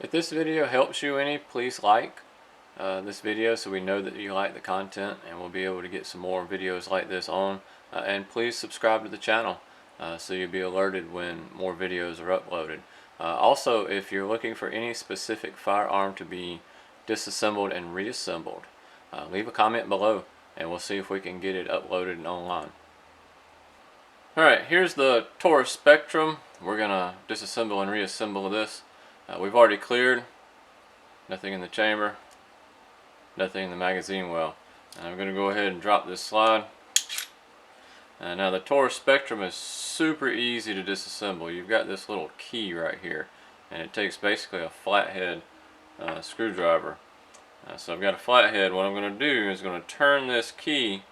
If this video helps you any, please like this video so we know that you like the content, and we'll be able to get some more videos like this on. And please subscribe to the channel so you'll be alerted when more videos are uploaded. Also, if you're looking for any specific firearm to be disassembled and reassembled, leave a comment below and we'll see if we can get it uploaded and online. Alright, here's the Taurus Spectrum. We're going to disassemble and reassemble this. We've already cleared. Nothing in the chamber. Nothing in the magazine well. I'm going to go ahead and drop this slide. Now the Taurus Spectrum is super easy to disassemble. You've got this little key right here, and it takes basically a flathead screwdriver. So I've got a flathead. What I'm going to do is going to turn this key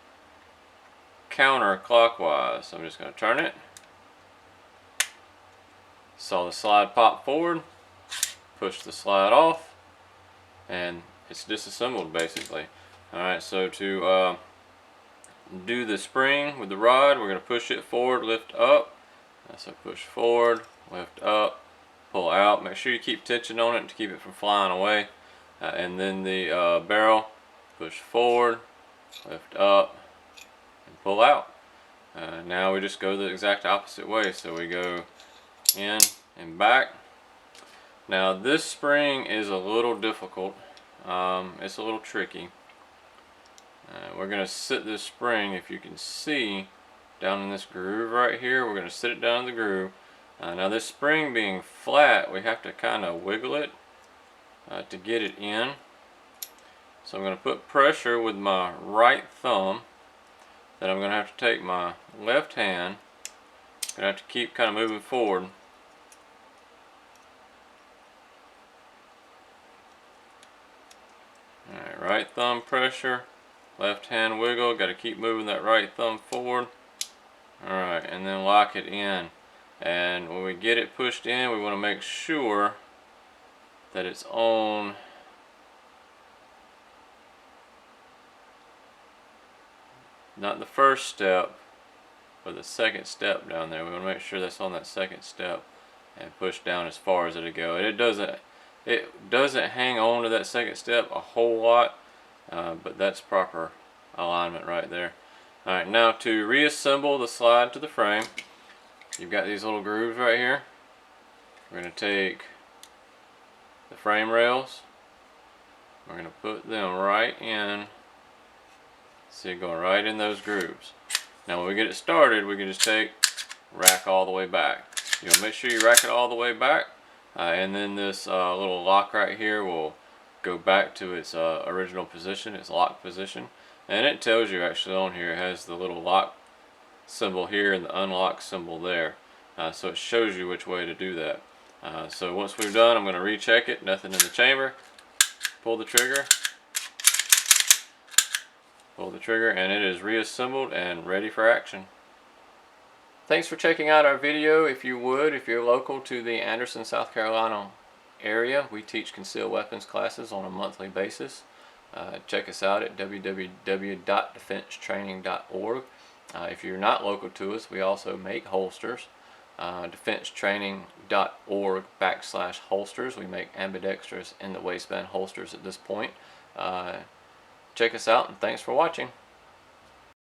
counterclockwise. So I'm just going to turn it. Saw the slide pop forward. Push the slide off, and it's disassembled basically. Alright, so to do the spring with the rod, we're going to push it forward, lift up. So push forward, lift up, pull out. Make sure you keep tension on it to keep it from flying away. And then the barrel, push forward, lift up, and pull out. Now we just go the exact opposite way. So we go in and back. Now this spring is a little difficult. It's a little tricky. We're going to sit this spring, if you can see, down in this groove right here. We're going to sit it down in the groove. Now this spring being flat, we have to kind of wiggle it to get it in. So I'm going to put pressure with my right thumb. Then I'm going to have to take my left hand. I'm going to have to keep kind of moving forward. Alright, right thumb pressure, left hand wiggle, got to keep moving that right thumb forward. Alright, and then lock it in. And when we get it pushed in, we want to make sure that it's on not the first step, but the second step down there. We want to make sure that's on that second step and push down as far as it'll go. And it doesn't hang on to that second step a whole lot, but that's proper alignment right there. Alright, now to reassemble the slide to the frame, you've got these little grooves right here. We're going to take the frame rails, we're going to put them right in. See it going right in those grooves. Now when we get it started, we can just take, rack all the way back. You know, make sure you rack it all the way back. And then this little lock right here will go back to its original position, its lock position. And it tells you actually on here, it has the little lock symbol here and the unlock symbol there. So it shows you which way to do that. So once we've done, I'm going to recheck it. Nothing in the chamber. Pull the trigger. Pull the trigger, and it is reassembled and ready for action. Thanks for checking out our video. If you're local to the Anderson, South Carolina area, we teach concealed weapons classes on a monthly basis. Check us out at www.defensetraining.org. If you're not local to us, we also make holsters. Defensetraining.org/holsters. We make ambidextrous in the waistband holsters at this point. Check us out, and thanks for watching.